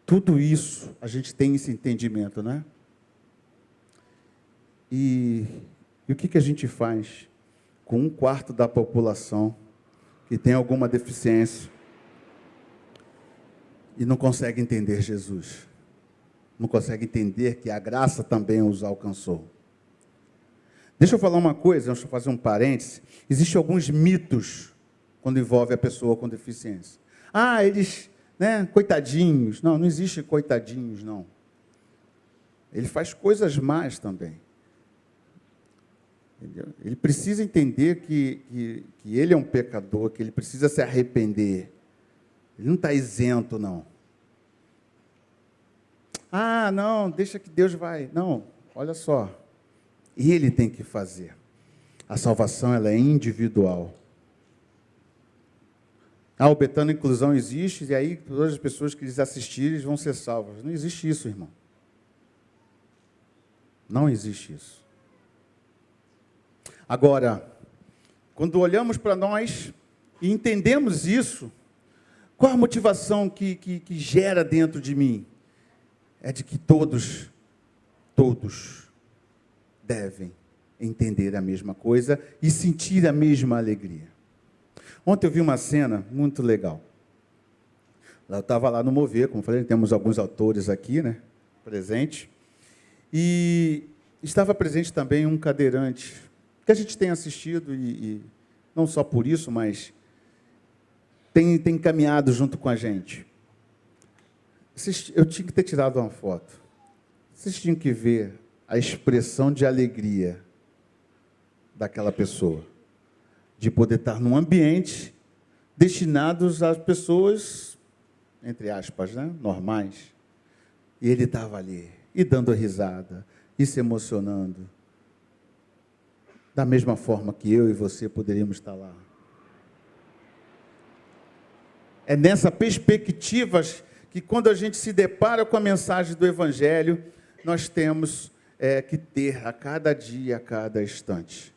tudo isso, a gente tem esse entendimento, né? E o que a gente faz com 1/4 da população que tem alguma deficiência e não consegue entender Jesus? Não consegue entender que a graça também os alcançou. Deixa eu falar uma coisa, deixa eu fazer um parêntese. Existem alguns mitos quando envolve a pessoa com deficiência. Eles, coitadinhos. Não, não existe coitadinhos, não. Ele faz coisas más também. Entendeu? Ele precisa entender que ele é um pecador, que ele precisa se arrepender. Ele não está isento, não. Não, deixa que Deus vai. Não, olha só. Ele tem que fazer. A salvação, ela é individual. O Betânia Inclusão existe, e aí todas as pessoas que lhes assistirem vão ser salvas. Não existe isso, irmão. Não existe isso. Agora, quando olhamos para nós e entendemos isso, qual a motivação que gera dentro de mim? É de que todos devem entender a mesma coisa e sentir a mesma alegria. Ontem eu vi uma cena muito legal. Eu estava lá no Mover, como falei, temos alguns autores aqui, presente. E estava presente também um cadeirante, que a gente tem assistido, e não só por isso, mas tem caminhado junto com a gente. Eu tinha que ter tirado uma foto. Vocês tinham que ver a expressão de alegria daquela pessoa, de poder estar num ambiente destinados às pessoas, entre aspas, normais. E ele estava ali, e dando risada, e se emocionando, da mesma forma que eu e você poderíamos estar lá. É nessa perspectiva que quando a gente se depara com a mensagem do Evangelho, nós temos que ter a cada dia, a cada instante.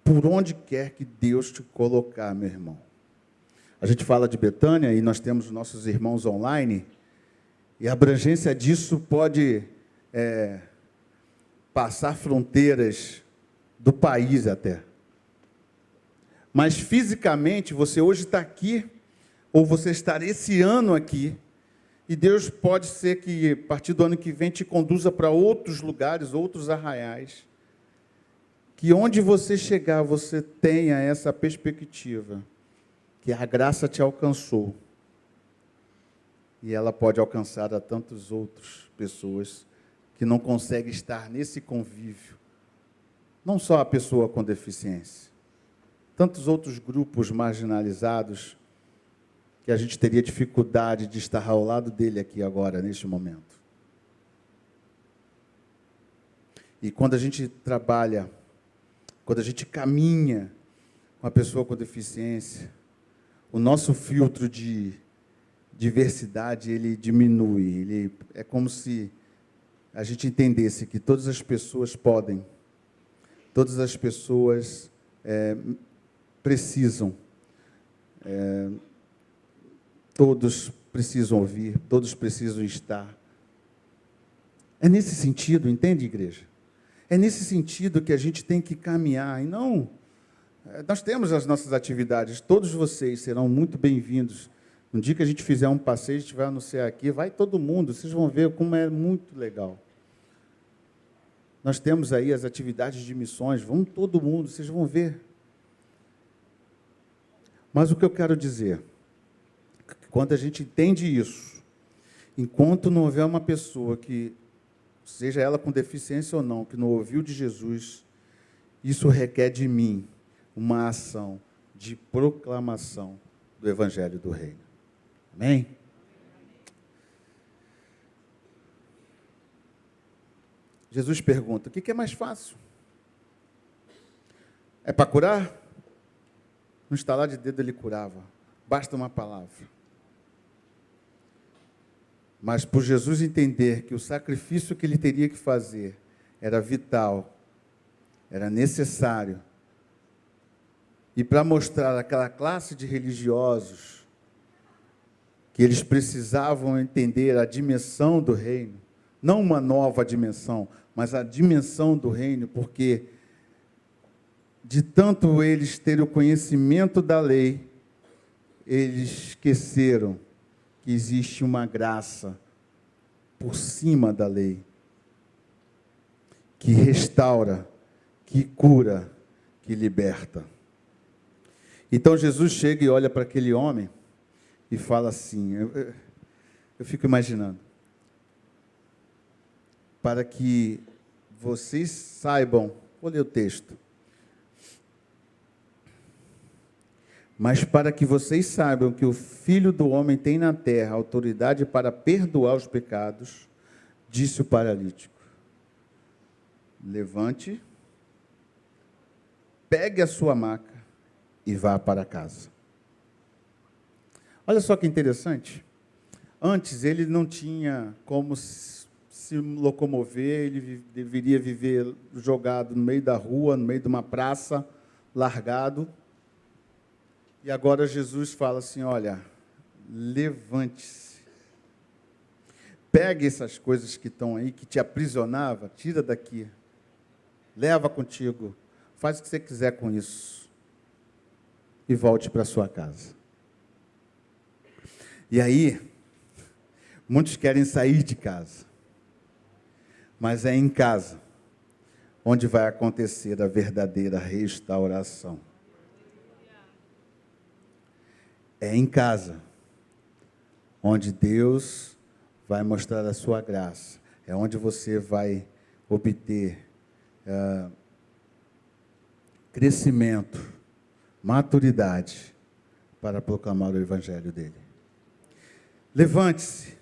Por onde quer que Deus te colocar, meu irmão. A gente fala de Betânia e nós temos nossos irmãos online, e a abrangência disso pode passar fronteiras do país até. Mas fisicamente, você hoje está aqui, ou você estar esse ano aqui, e Deus pode ser que, a partir do ano que vem, te conduza para outros lugares, outros arraiais, que onde você chegar, você tenha essa perspectiva, que a graça te alcançou, e ela pode alcançar a tantas outras pessoas que não conseguem estar nesse convívio, não só a pessoa com deficiência, tantos outros grupos marginalizados, que a gente teria dificuldade de estar ao lado dele aqui agora, neste momento. E quando a gente trabalha, quando a gente caminha com a pessoa com deficiência, o nosso filtro de diversidade, ele diminui. É como se a gente entendesse que todas as pessoas podem, todas as pessoas precisam, todos precisam ouvir, todos precisam estar. É nesse sentido, entende, igreja? É nesse sentido que a gente tem que caminhar, e não... Nós temos as nossas atividades, todos vocês serão muito bem-vindos. No dia que a gente fizer um passeio, a gente vai anunciar aqui, vai todo mundo, vocês vão ver como é muito legal. Nós temos aí as atividades de missões, vão todo mundo, vocês vão ver. Mas o que eu quero dizer, quando a gente entende isso, Enquanto não houver uma pessoa que, seja ela com deficiência ou não, que não ouviu de Jesus, isso requer de mim uma ação de proclamação do Evangelho do Reino. Amém? Jesus pergunta, o que é mais fácil? É para curar? No estalar de dedo ele curava. Basta uma palavra. Mas por Jesus entender que o sacrifício que ele teria que fazer era vital, era necessário, e para mostrar àquela classe de religiosos que eles precisavam entender a dimensão do reino, não uma nova dimensão, mas a dimensão do reino, porque de tanto eles terem o conhecimento da lei, eles esqueceram que existe uma graça por cima da lei, que restaura, que cura, que liberta. Então Jesus chega e olha para aquele homem e fala assim, eu fico imaginando, para que vocês saibam, vou ler o texto, mas para que vocês saibam que o Filho do Homem tem na terra autoridade para perdoar os pecados, disse o paralítico, levante, pegue a sua maca e vá para casa. Olha só que interessante, antes ele não tinha como se locomover, ele deveria viver jogado no meio da rua, no meio de uma praça, largado. E agora Jesus fala assim, olha, levante-se. Pegue essas coisas que estão aí, que te aprisionava, tira daqui. Leva contigo. Faz o que você quiser com isso. E volte para a sua casa. E aí, muitos querem sair de casa. Mas é em casa onde vai acontecer a verdadeira restauração. É em casa onde Deus vai mostrar a sua graça. É onde você vai obter crescimento, maturidade para proclamar o Evangelho dele. Levante-se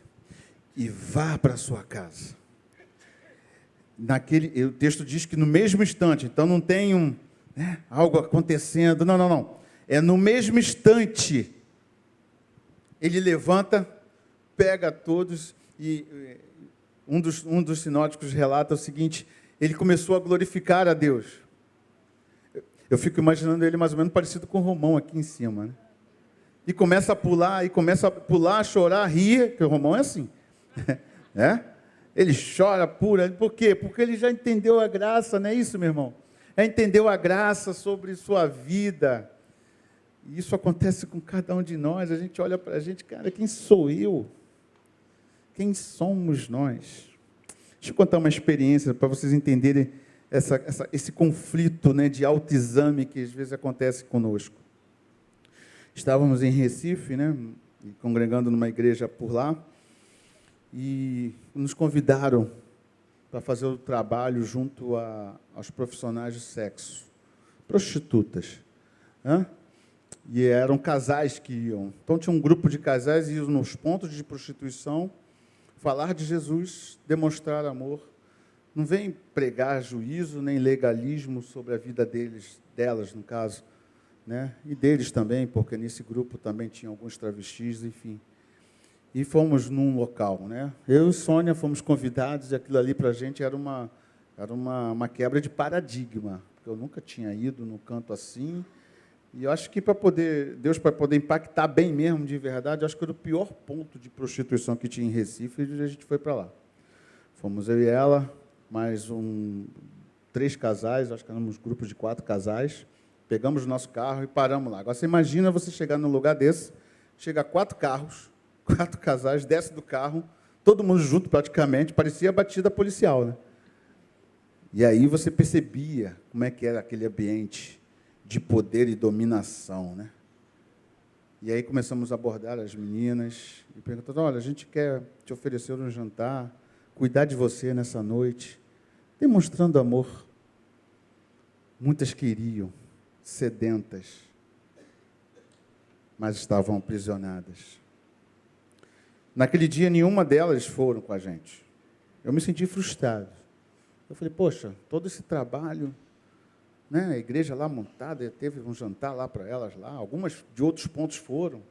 e vá para a sua casa. O texto diz que no mesmo instante, então não tem algo acontecendo, não. É no mesmo instante, ele levanta, pega todos, e um dos sinóticos relata o seguinte, ele começou a glorificar a Deus. Eu fico imaginando ele mais ou menos parecido com o Romão aqui em cima, né? E começa a pular, chorar, rir, porque o Romão é assim, Ele chora, pura. Por quê? Porque ele já entendeu a graça, não é isso, meu irmão? Já entendeu a graça sobre sua vida. E isso acontece com cada um de nós. A gente olha para a gente, cara, quem sou eu? Quem somos nós? Deixa eu contar uma experiência para vocês entenderem esse conflito, né, de autoexame que às vezes acontece conosco. Estávamos em Recife, né, congregando numa igreja por lá, e nos convidaram para fazer o trabalho junto aos profissionais de sexo, prostitutas, né? E eram casais que iam. Então, tinha um grupo de casais que iam nos pontos de prostituição, falar de Jesus, demonstrar amor. Não vem pregar juízo nem legalismo sobre a vida delas, no caso, né? E deles também, porque nesse grupo também tinha alguns travestis, enfim. E fomos num local, né? Eu e Sônia fomos convidados, e aquilo ali para a gente era uma quebra de paradigma, porque eu nunca tinha ido num canto assim, e eu acho que Deus para poder impactar bem mesmo, de verdade, eu acho que era o pior ponto de prostituição que tinha em Recife, e a gente foi para lá. Fomos eu e ela, mais 3 casais, acho que éramos um grupo de 4 casais, pegamos o nosso carro e paramos lá. Agora, você imagina você chegar num lugar desse, chega 4 carros, 4 casais, desce do carro, todo mundo junto praticamente, parecia batida policial, né? E aí você percebia como é que era aquele ambiente de poder e dominação, né? E aí começamos a abordar as meninas e perguntando: olha, a gente quer te oferecer um jantar, cuidar de você nessa noite, demonstrando amor. Muitas queriam, sedentas, mas estavam aprisionadas. Naquele dia, nenhuma delas foram com a gente. Eu me senti frustrado. Eu falei: poxa, todo esse trabalho, né, a igreja lá montada, teve um jantar lá para elas lá, algumas de outros pontos foram.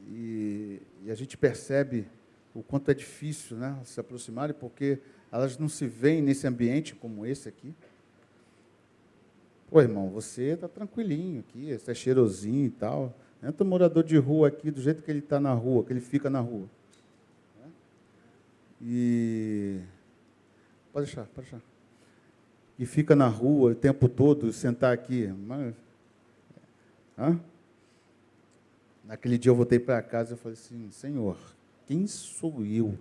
E a gente percebe o quanto é difícil, né, se aproximarem, porque elas não se veem nesse ambiente como esse aqui. Pô, irmão, você está tranquilinho aqui, você é cheirosinho e tal. Entra um morador de rua aqui, do jeito que ele está na rua, que ele fica na rua. E... Pode deixar. E fica na rua o tempo todo, sentar aqui. Mas... Naquele dia eu voltei para casa e falei assim: Senhor, quem sou eu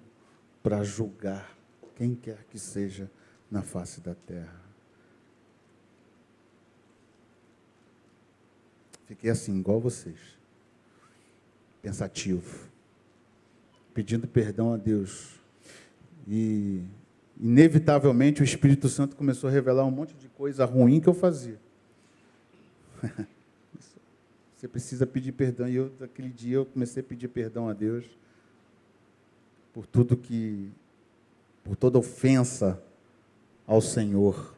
para julgar quem quer que seja na face da terra? Fiquei assim, igual vocês, pensativo, pedindo perdão a Deus. E, inevitavelmente, o Espírito Santo começou a revelar um monte de coisa ruim que eu fazia. Você precisa pedir perdão. E naquele dia, eu comecei a pedir perdão a Deus por toda ofensa ao Senhor.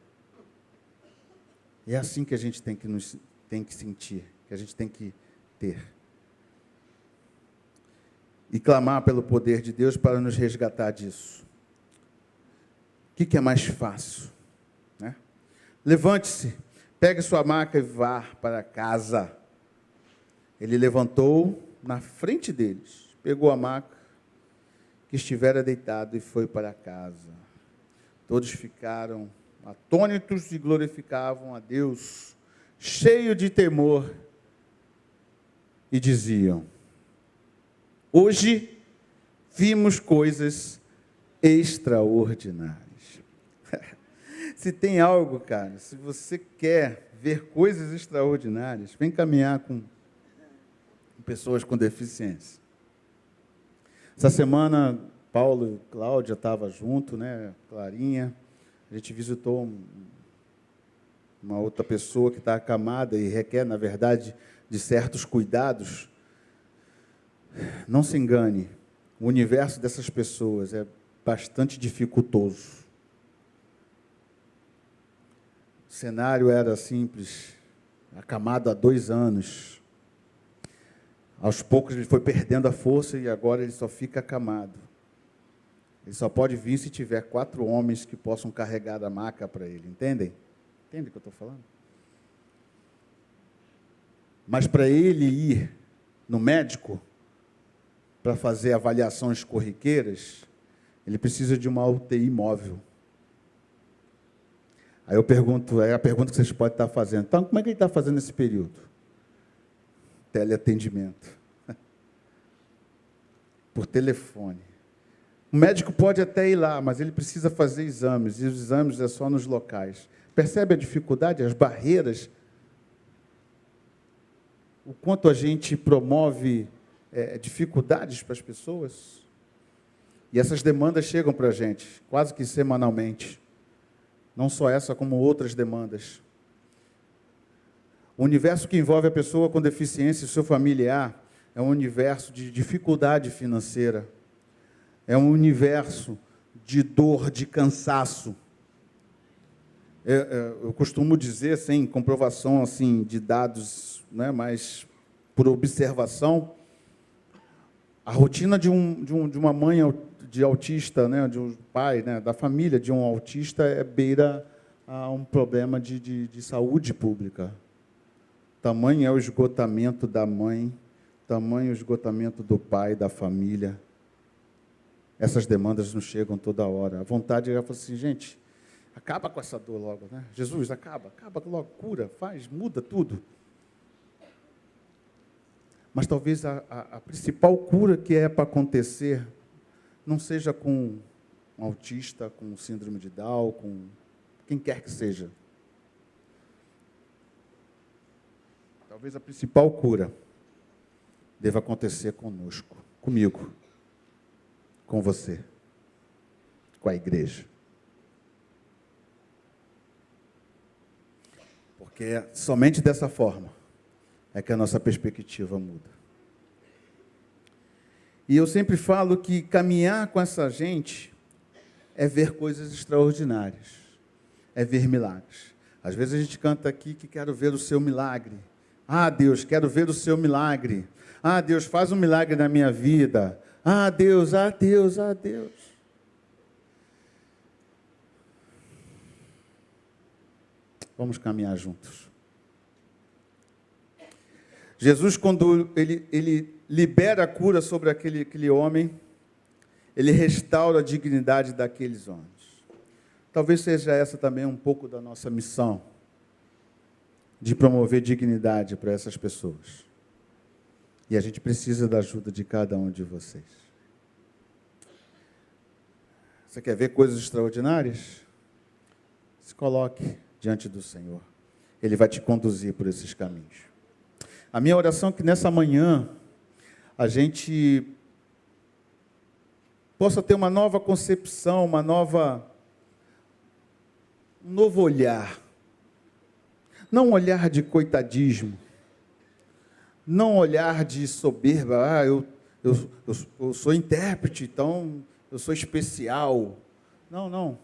É assim que a gente tem que sentir, que a gente tem que ter. E clamar pelo poder de Deus para nos resgatar disso. O que é mais fácil? Né? Levante-se, pegue sua maca e vá para casa. Ele levantou na frente deles, pegou a maca que estivera deitado e foi para casa. Todos ficaram atônitos e glorificavam a Deus, cheio de temor, e diziam: hoje vimos coisas extraordinárias. Se tem algo, cara, se você quer ver coisas extraordinárias, vem caminhar com pessoas com deficiência. Essa semana, Paulo e Cláudia estavam junto, né? Clarinha. A gente visitou uma outra pessoa que está acamada e requer, na verdade, de certos cuidados. Não se engane, o universo dessas pessoas é bastante dificultoso. O cenário era simples, acamado há 2 anos. Aos poucos ele foi perdendo a força e agora ele só fica acamado. Ele só pode vir se tiver 4 homens que possam carregar a maca para ele, entendem? Entendem o que eu estou falando? Mas para ele ir no médico, para fazer avaliações corriqueiras, ele precisa de uma UTI móvel. Aí eu pergunto, é a pergunta que vocês podem estar fazendo. Então, como é que ele está fazendo nesse período? Teleatendimento. Por telefone. O médico pode até ir lá, mas ele precisa fazer exames, e os exames é só nos locais. Percebe a dificuldade, as barreiras? O quanto a gente promove dificuldades para as pessoas? E essas demandas chegam para a gente, quase que semanalmente. Não só essa, como outras demandas. O universo que envolve a pessoa com deficiência e seu familiar é um universo de dificuldade financeira. É um universo de dor, de cansaço. Eu costumo dizer, sem comprovação assim, de dados, né, mas por observação, a rotina de uma mãe de autista, né, de um pai, né, da família de um autista, beira a um problema de saúde pública. Tamanho é o esgotamento da mãe, tamanho é o esgotamento do pai, da família. Essas demandas nos chegam toda hora. A vontade é falar assim: gente, acaba com essa dor logo, né? Jesus, acaba logo, cura, faz, muda tudo. Mas talvez a principal cura que é para acontecer não seja com um autista, com síndrome de Down, com quem quer que seja. Talvez a principal cura deva acontecer conosco, comigo, com você, com a igreja. Porque somente dessa forma é que a nossa perspectiva muda. E eu sempre falo que caminhar com essa gente é ver coisas extraordinárias, é ver milagres. Às vezes a gente canta aqui que quero ver o seu milagre. Ah, Deus, quero ver o seu milagre. Ah, Deus, faz um milagre na minha vida. Ah, Deus, ah, Deus, ah, Deus. Vamos caminhar juntos. Jesus, quando ele libera a cura sobre aquele homem, ele restaura a dignidade daqueles homens. Talvez seja essa também um pouco da nossa missão, de promover dignidade para essas pessoas. E a gente precisa da ajuda de cada um de vocês. Você quer ver coisas extraordinárias? Se coloque diante do Senhor. Ele vai te conduzir por esses caminhos. A minha oração é que nessa manhã a gente possa ter uma nova concepção, um novo olhar. Não um olhar de coitadismo, não um olhar de soberba, eu sou intérprete, então eu sou especial. Não,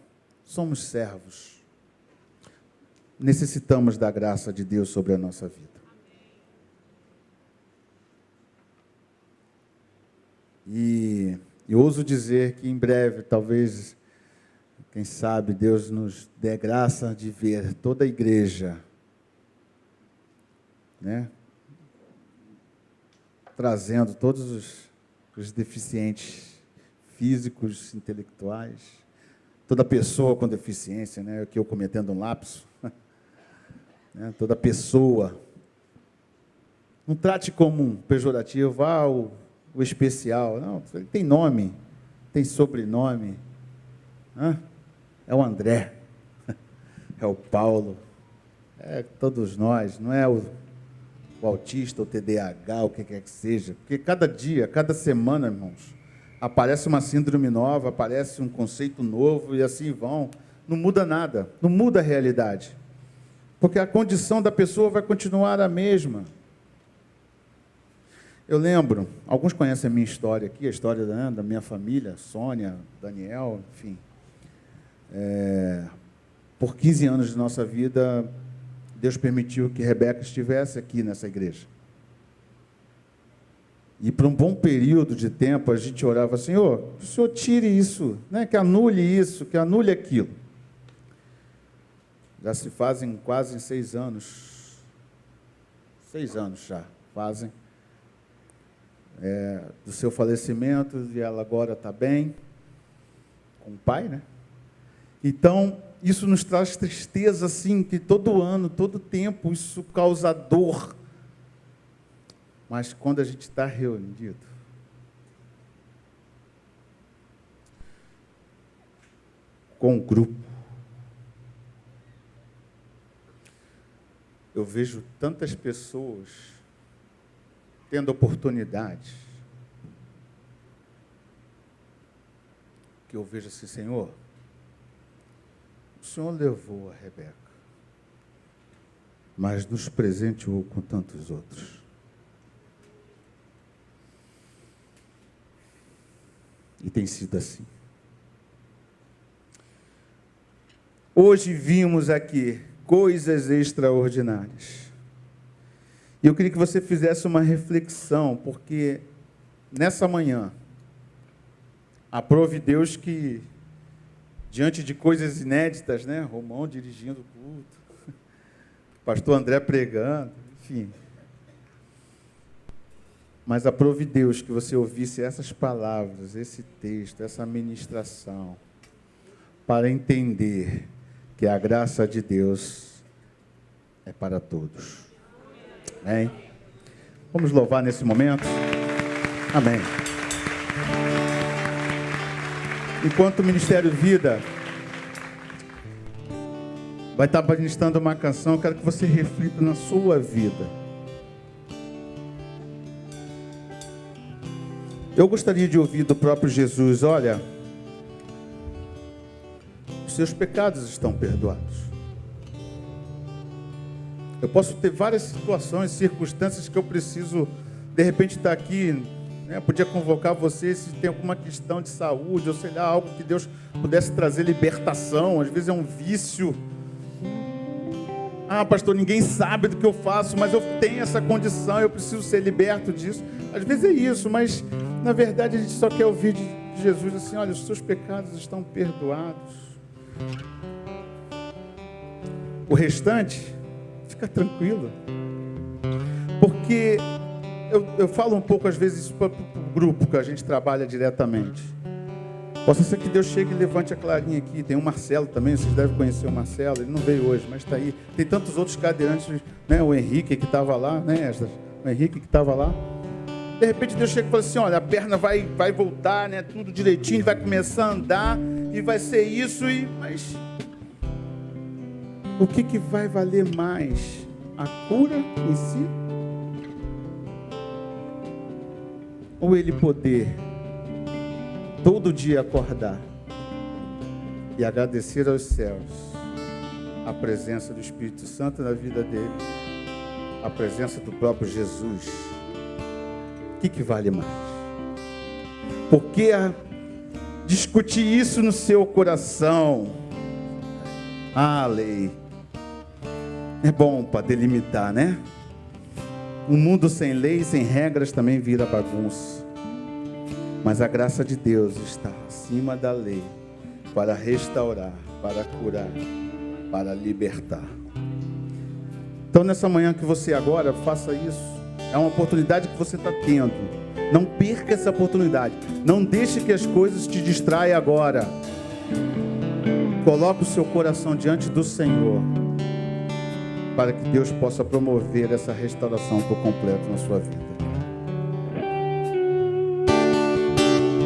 somos servos. Necessitamos da graça de Deus sobre a nossa vida. E eu ouso dizer que em breve, talvez, quem sabe, Deus nos dê graça de ver toda a igreja, né, trazendo todos os deficientes físicos, intelectuais, toda pessoa com deficiência, né, aqui eu cometendo um lapso, né, toda pessoa. Não trate como um pejorativo, o especial. Não, ele tem nome, tem sobrenome. É o André, é o Paulo, é todos nós, não é o autista, o TDAH, o que quer que seja. Porque cada dia, cada semana, irmãos, aparece uma síndrome nova, aparece um conceito novo e assim vão. Não muda nada, não muda a realidade. Porque a condição da pessoa vai continuar a mesma. Eu lembro, alguns conhecem a minha história aqui, a história da minha família, Sônia, Daniel, enfim. Por 15 anos de nossa vida, Deus permitiu que Rebeca estivesse aqui nessa igreja. E por um bom período de tempo, a gente orava, Senhor, o Senhor tire isso, né? Que anule isso, que anule aquilo. Já se fazem quase 6 anos. 6 anos já fazem. Do seu falecimento, e ela agora está bem, com o pai, né? Então, isso nos traz tristeza, assim, que todo ano, todo tempo, isso causa dor. Mas quando a gente está reunido, com o grupo, eu vejo tantas pessoas tendo oportunidades, que eu vejo assim, Senhor, o Senhor levou a Rebeca, mas nos presenteou com tantos outros. E tem sido assim. Hoje vimos aqui coisas extraordinárias. E eu queria que você fizesse uma reflexão, porque nessa manhã, aprove Deus que, diante de coisas inéditas, né? Romão dirigindo o culto, pastor André pregando, enfim. Mas aprove Deus que você ouvisse essas palavras, esse texto, essa ministração, para entender que a graça de Deus é para todos. Amém? Vamos louvar nesse momento? Amém. Enquanto o Ministério Vida vai estar ministrando uma canção, eu quero que você reflita na sua vida. Eu gostaria de ouvir do próprio Jesus: olha, os seus pecados estão perdoados. Eu posso ter várias situações, circunstâncias que eu preciso, de repente, estar aqui, né? Podia convocar você se tem alguma questão de saúde, ou sei lá, algo que Deus pudesse trazer libertação. Às vezes é um vício. Ah, pastor, ninguém sabe do que eu faço, mas eu tenho essa condição, eu preciso ser liberto disso. Às vezes é isso, mas na verdade a gente só quer ouvir de Jesus assim: olha, os seus pecados estão perdoados. O restante, fica tranquilo. Porque eu falo um pouco às vezes isso para o grupo que a gente trabalha diretamente. Possa ser que Deus chegue e levante a Clarinha aqui. Tem o Marcelo também, vocês devem conhecer o Marcelo. Ele não veio hoje, mas está aí. Tem tantos outros cadeirantes, né? O Henrique que estava lá, né? O Henrique que estava lá. De repente Deus chega e fala assim: olha, a perna vai voltar, né? Tudo direitinho, vai começar a andar e vai ser isso. Mas o que vai valer mais? A cura em si? Ou ele poder todo dia acordar e agradecer aos céus a presença do Espírito Santo na vida dele, a presença do próprio Jesus? O que vale mais? Porque discutir isso no seu coração, a lei, é bom para delimitar, né? Um mundo sem lei, sem regras também vira bagunça. Mas a graça de Deus está acima da lei para restaurar, para curar, para libertar. Então, nessa manhã que você agora faça isso, é uma oportunidade que você está tendo. Não perca essa oportunidade. Não deixe que as coisas te distraiam agora. Coloque o seu coração diante do Senhor, para que Deus possa promover essa restauração por completo na sua vida.